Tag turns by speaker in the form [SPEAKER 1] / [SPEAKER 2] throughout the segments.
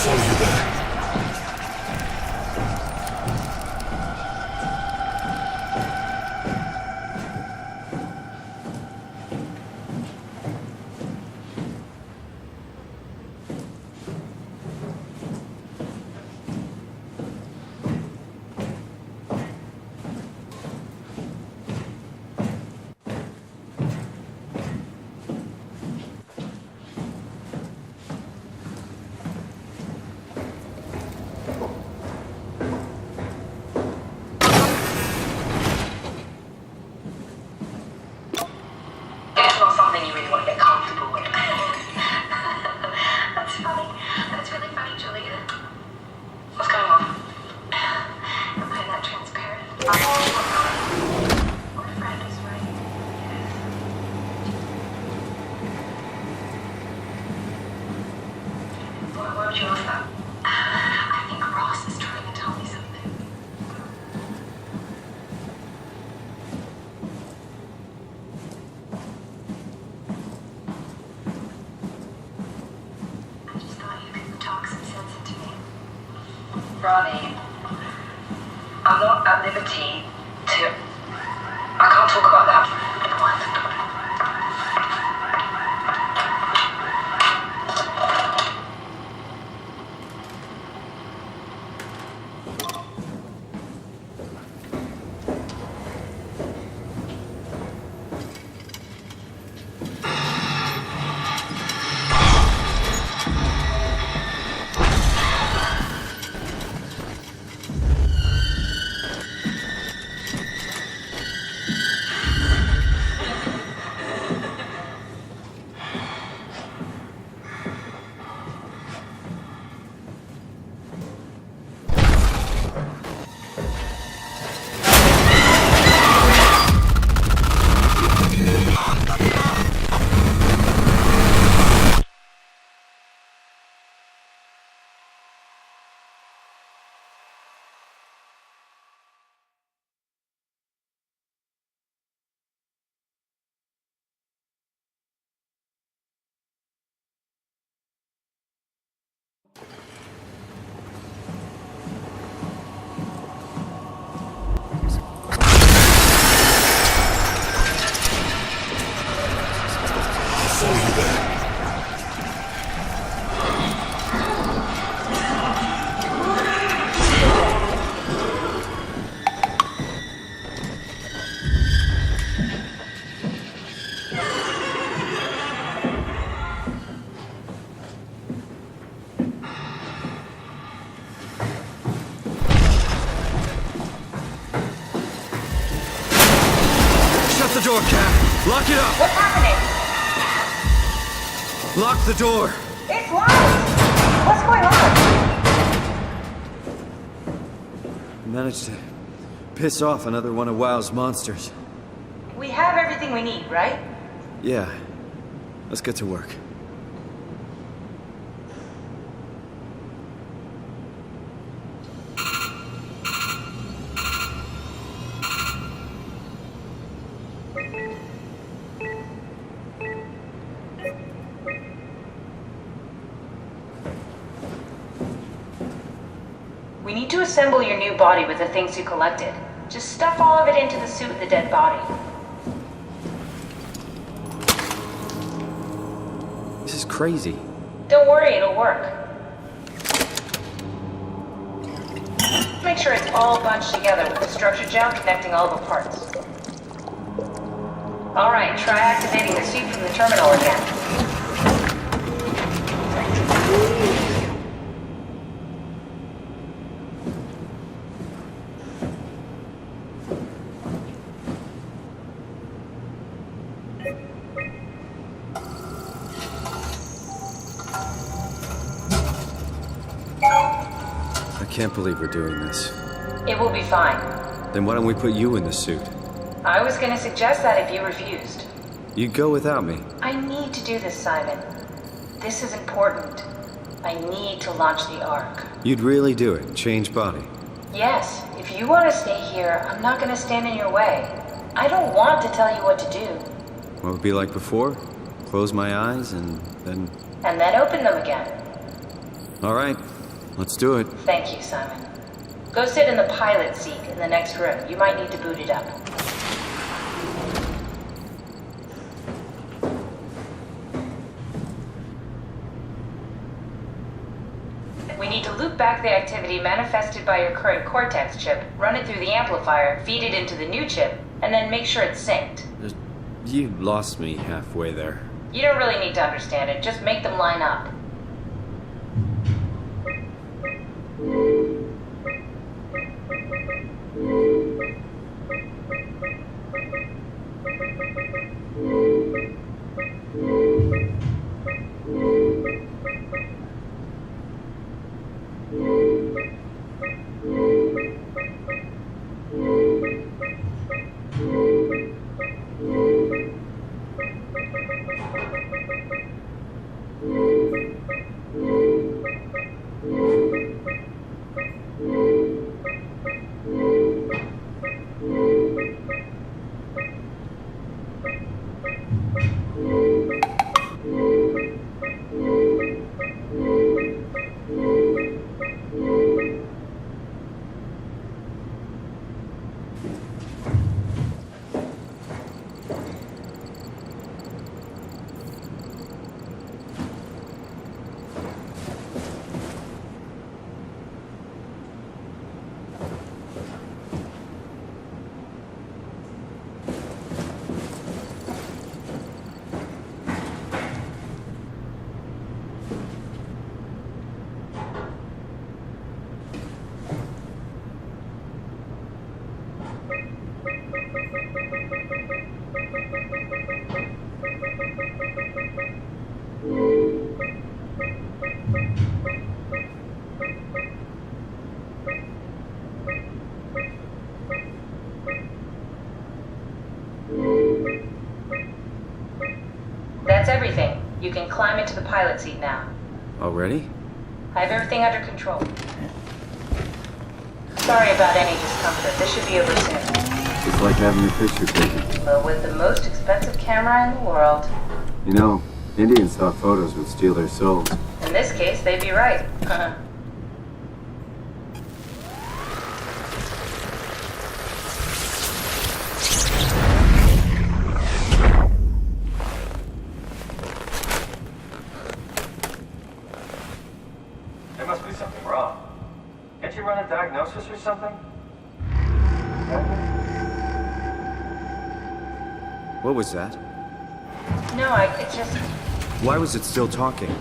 [SPEAKER 1] saw you there.
[SPEAKER 2] Ronnie, I'm not at liberty to... I can't talk about that.
[SPEAKER 3] The door, Cap. Lock it up.
[SPEAKER 2] What's happening?
[SPEAKER 3] Lock the door.
[SPEAKER 2] It's locked. What's going on?
[SPEAKER 3] I managed to piss off another one of WoW's monsters.
[SPEAKER 2] We have everything we need, right?
[SPEAKER 3] Yeah. Let's get to work.
[SPEAKER 2] We need to assemble your new body with the things you collected. Just stuff all of it into the suit of the dead body.
[SPEAKER 3] This is crazy.
[SPEAKER 2] Don't worry, it'll work. Make sure it's all bunched together with the structure gel connecting all the parts. Alright, try activating the suit from the terminal again.
[SPEAKER 3] I can't believe we're doing this.
[SPEAKER 2] It will be fine.
[SPEAKER 3] Then why don't we put you in the suit?
[SPEAKER 2] I was gonna suggest that if you refused.
[SPEAKER 3] You'd go without me.
[SPEAKER 2] I need to do this, Simon. This is important. I need to launch the Ark.
[SPEAKER 3] You'd really do it? Change body?
[SPEAKER 2] Yes. If you want to stay here, I'm not gonna stand in your way. I don't want to tell you what to do.
[SPEAKER 3] What would it be like before? Close my eyes and then...
[SPEAKER 2] And then open them again.
[SPEAKER 3] All right, let's do it.
[SPEAKER 1] Thank you, Simon. Go sit in the pilot seat in the next room. You might need to boot it up. We need to loop back the activity manifested by your current Cortex chip, run it through the amplifier, feed it into the new chip, and then make sure it's synced.
[SPEAKER 3] You lost me halfway there.
[SPEAKER 1] You don't really need to understand it, just make them line up. That's everything. You can climb into the pilot seat now.
[SPEAKER 3] Already?
[SPEAKER 1] I have everything under control. Sorry about any discomfort. This should be over soon.
[SPEAKER 4] It's like having your picture taken.
[SPEAKER 1] But with the most expensive camera in the world.
[SPEAKER 4] You know, Indians thought photos would steal their souls.
[SPEAKER 1] In this case, they'd be right.
[SPEAKER 5] There must be something wrong. Can't you run a diagnosis or something?
[SPEAKER 3] What was that?
[SPEAKER 1] No, it's just...
[SPEAKER 3] Why was it still talking?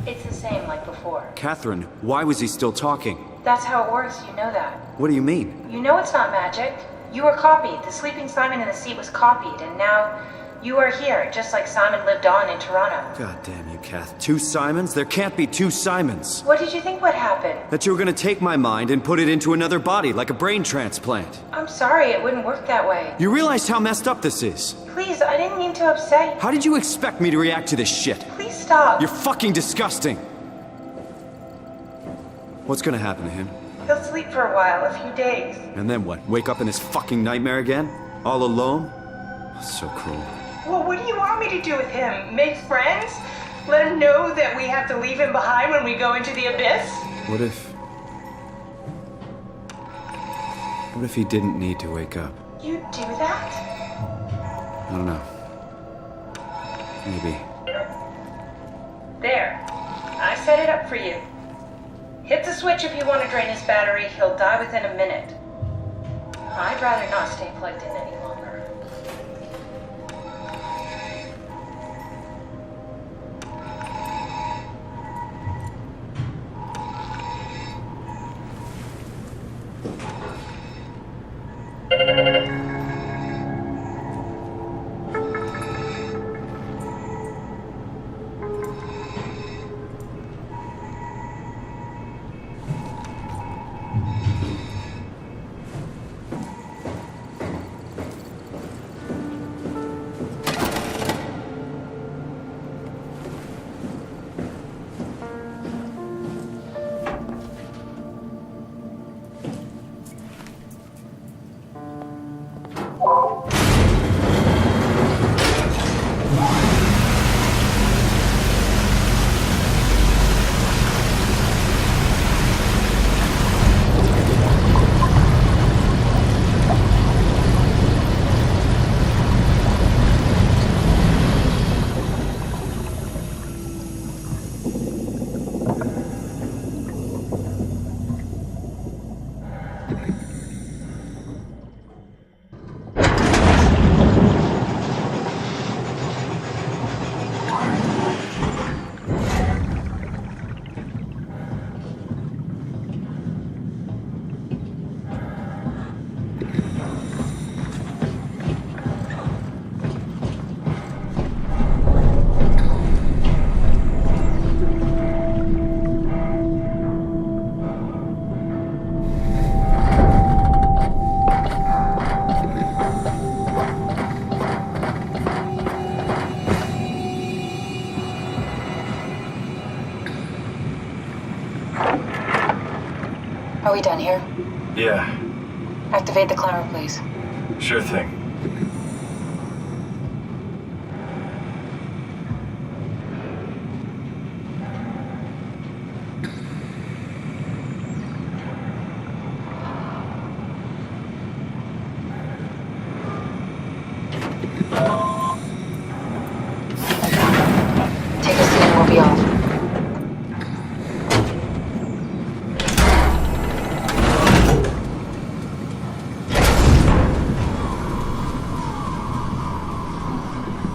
[SPEAKER 1] It's the same like before.
[SPEAKER 3] Catherine, why was he still talking?
[SPEAKER 1] That's how it works, you know that.
[SPEAKER 3] What do you mean?
[SPEAKER 1] You know it's not magic. You were copied. The sleeping Simon in the seat was copied, and now you are here, just like Simon lived on in Toronto.
[SPEAKER 3] God damn you, Kath. 2 Simons? There can't be 2 Simons.
[SPEAKER 1] What did you think would happen?
[SPEAKER 3] That you were gonna take my mind and put it into another body, like a brain transplant.
[SPEAKER 1] I'm sorry, it wouldn't work that way.
[SPEAKER 3] You realize how messed up this is?
[SPEAKER 1] Please, I didn't mean to upset you.
[SPEAKER 3] How did you expect me to react to this shit?
[SPEAKER 1] Please stop.
[SPEAKER 3] You're fucking disgusting. What's gonna happen to him?
[SPEAKER 1] He'll sleep for a while, a few days.
[SPEAKER 3] And then what? Wake up in this fucking nightmare again? All alone? So cruel.
[SPEAKER 1] Well, what do you want me to do with him? Make friends? Let him know that we have to leave him behind when we go into the abyss?
[SPEAKER 3] What if he didn't need to wake up?
[SPEAKER 1] You'd do that?
[SPEAKER 3] I don't know. Maybe.
[SPEAKER 1] There. I set it up for you. Hit the switch if you want to drain his battery. He'll die within a minute. I'd rather not stay plugged in any longer. Are we done here?
[SPEAKER 5] Yeah,
[SPEAKER 1] Activate the climber, please.
[SPEAKER 5] sure thing.
[SPEAKER 1] Take a seat and we'll be off.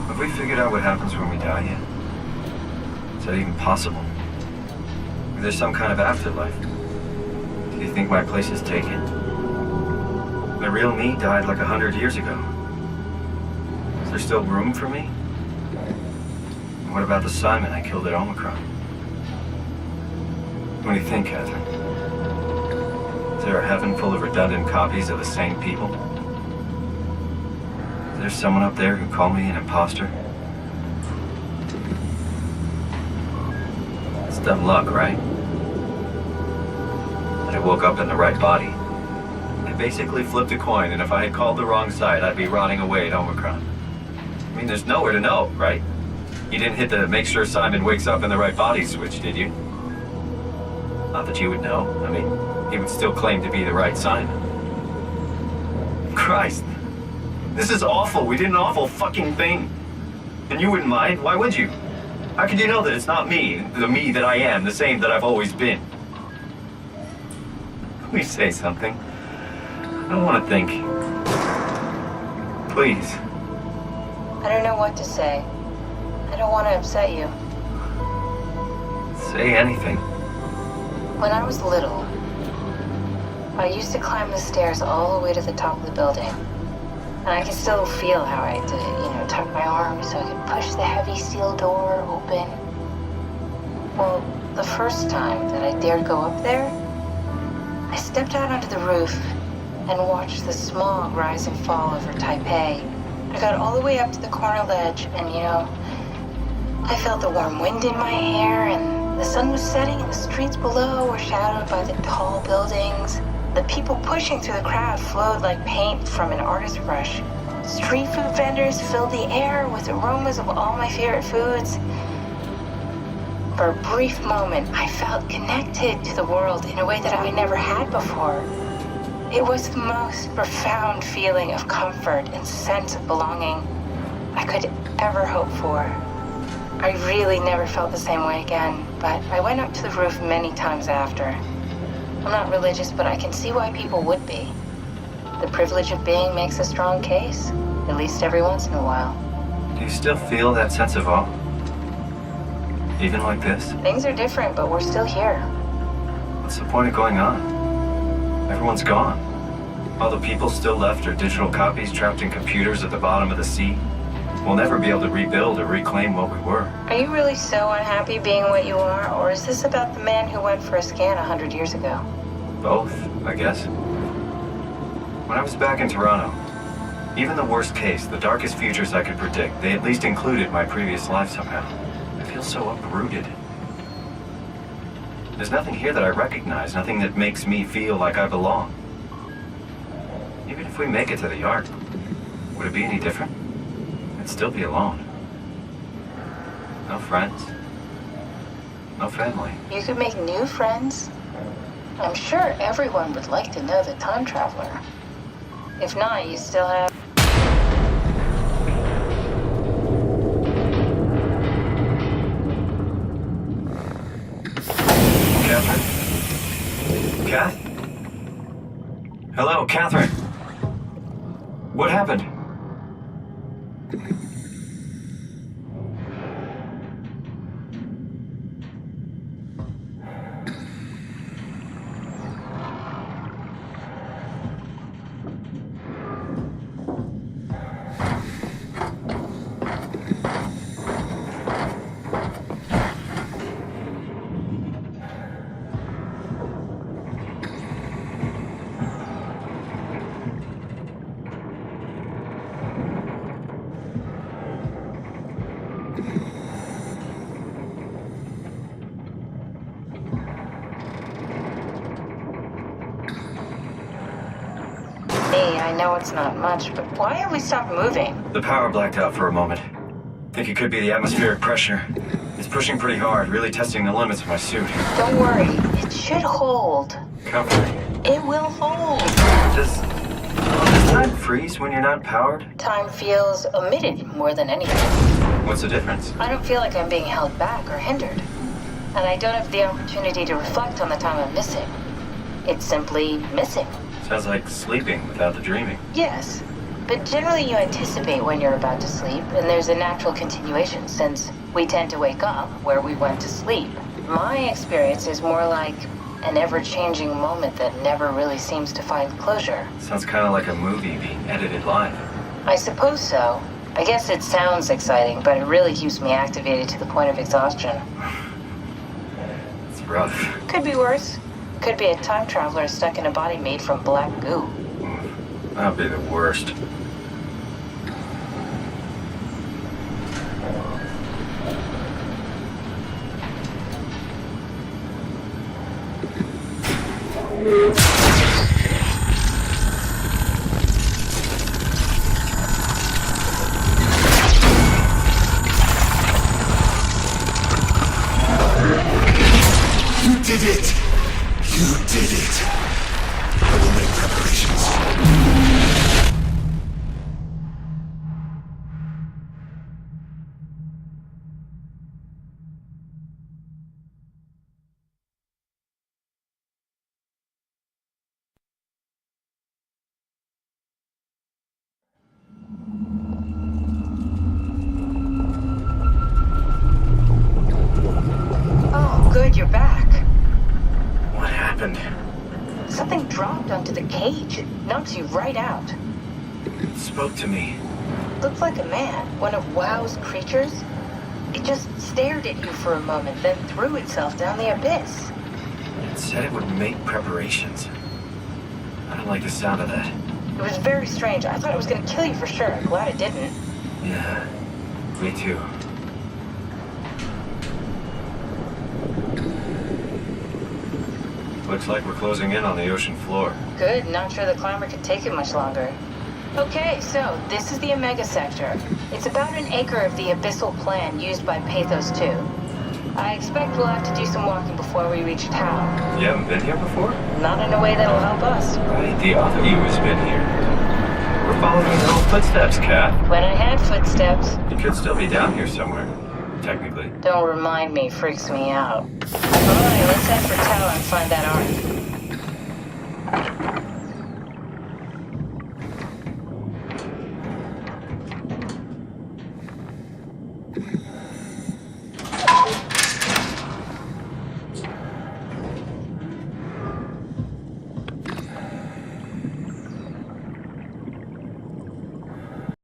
[SPEAKER 5] Have we figured out what happens when we die yet? Is that even possible? Is there some kind of afterlife? Do you think my place is taken? The real me died like 100 years ago. Is there still room for me? And what about the Simon I killed at Omicron? What do you think, Catherine? Is there a heaven full of redundant copies of the same people? Is there someone up there who called me an imposter? It's dumb luck, right? That I woke up in the right body. I basically flipped a coin, and if I had called the wrong side, I'd be rotting away at Omicron. I mean, there's nowhere to know, right? You didn't hit the make sure Simon wakes up in the right body switch, did you? Not that you would know. I mean, he would still claim to be the right Simon. Christ. This is awful. We did an awful fucking thing. And you wouldn't mind? Why would you? How could you know that it's not me, the me that I am, the same that I've always been? Please say something. I don't want to think. Please.
[SPEAKER 1] I don't know what to say. I don't want to upset you.
[SPEAKER 5] Say anything.
[SPEAKER 1] When I was little, I used to climb the stairs all the way to the top of the building. And I can still feel how I had to, tuck my arms so I could push the heavy steel door open. Well, the first time that I dared go up there, I stepped out onto the roof and watched the smog rise and fall over Taipei. I got all the way up to the corner ledge and, I felt the warm wind in my hair and the sun was setting and the streets below were shadowed by the tall buildings. The people pushing through the crowd flowed like paint from an artist's brush. Street food vendors filled the air with aromas of all my favorite foods. For a brief moment, I felt connected to the world in a way that I never had before. It was the most profound feeling of comfort and sense of belonging I could ever hope for. I really never felt the same way again, but I went up to the roof many times after. I'm not religious, but I can see why people would be. The privilege of being makes a strong case, at least every once in a while.
[SPEAKER 5] Do you still feel that sense of awe? Even like this?
[SPEAKER 1] Things are different, but we're still here.
[SPEAKER 5] What's the point of going on? Everyone's gone. All the people still left are digital copies trapped in computers at the bottom of the sea. We'll never be able to rebuild or reclaim what we were.
[SPEAKER 1] Are you really so unhappy being what you are, or is this about the man who went for a scan 100 years ago?
[SPEAKER 5] Both, I guess. When I was back in Toronto, even the worst case, the darkest futures I could predict, they at least included my previous life somehow. I feel so uprooted. There's nothing here that I recognize, nothing that makes me feel like I belong. Even if we make it to the Ark, would it be any different? I'd still be alone. No friends. No family.
[SPEAKER 1] You could make new friends. I'm sure everyone would like to know the time traveler. If not, you still have...
[SPEAKER 5] Catherine? Kath? Hello, Catherine. What happened?
[SPEAKER 1] I know it's not much, but why have we stopped moving?
[SPEAKER 5] The power blacked out for a moment. Think it could be the atmospheric pressure. It's pushing pretty hard, really testing the limits of my suit.
[SPEAKER 1] Don't worry, it should hold.
[SPEAKER 5] Comforting.
[SPEAKER 1] It will hold.
[SPEAKER 5] Does time freeze when you're not powered?
[SPEAKER 1] Time feels omitted more than anything.
[SPEAKER 5] What's the difference?
[SPEAKER 1] I don't feel like I'm being held back or hindered. And I don't have the opportunity to reflect on the time I'm missing. It's simply missing.
[SPEAKER 5] Sounds like sleeping without the dreaming.
[SPEAKER 1] Yes, but generally you anticipate when you're about to sleep, and there's a natural continuation since we tend to wake up where we went to sleep. My experience is more like an ever-changing moment that never really seems to find closure.
[SPEAKER 5] Sounds kind of like a movie being edited live.
[SPEAKER 1] I suppose so. I guess it sounds exciting, but it really keeps me activated to the point of exhaustion.
[SPEAKER 5] It's rough.
[SPEAKER 1] Could be worse. Could be a time traveler stuck in a body made from black goo.
[SPEAKER 5] That'd be the worst.
[SPEAKER 6] You did it! You did it! I will make preparations.
[SPEAKER 1] Oh, good, you're back.
[SPEAKER 5] What happened?
[SPEAKER 1] Something dropped onto the cage. It knocks you right out.
[SPEAKER 5] It spoke to me.
[SPEAKER 1] Looked like a man, one of WoW's creatures. It just stared at you for a moment, then threw itself down the abyss.
[SPEAKER 5] It said it would make preparations. I don't like the sound of that.
[SPEAKER 1] It was very strange. I thought it was going to kill you for sure. I'm glad it didn't.
[SPEAKER 5] Yeah, me too. Looks like we're closing in on the ocean floor.
[SPEAKER 1] Good, not sure the climber could take it much longer. Okay, so this is the Omega Sector. It's about an acre of the abyssal plan used by Pathos 2. I expect we'll have to do some walking before we reach town.
[SPEAKER 5] You haven't been here before?
[SPEAKER 1] Not in a way that'll help us.
[SPEAKER 5] Right, the other you has been here. We're following your own footsteps, Kat.
[SPEAKER 1] When I had footsteps.
[SPEAKER 5] You could still be down here somewhere, technically.
[SPEAKER 1] Don't remind me, freaks me out. Alright, let's head for tower and find that ark.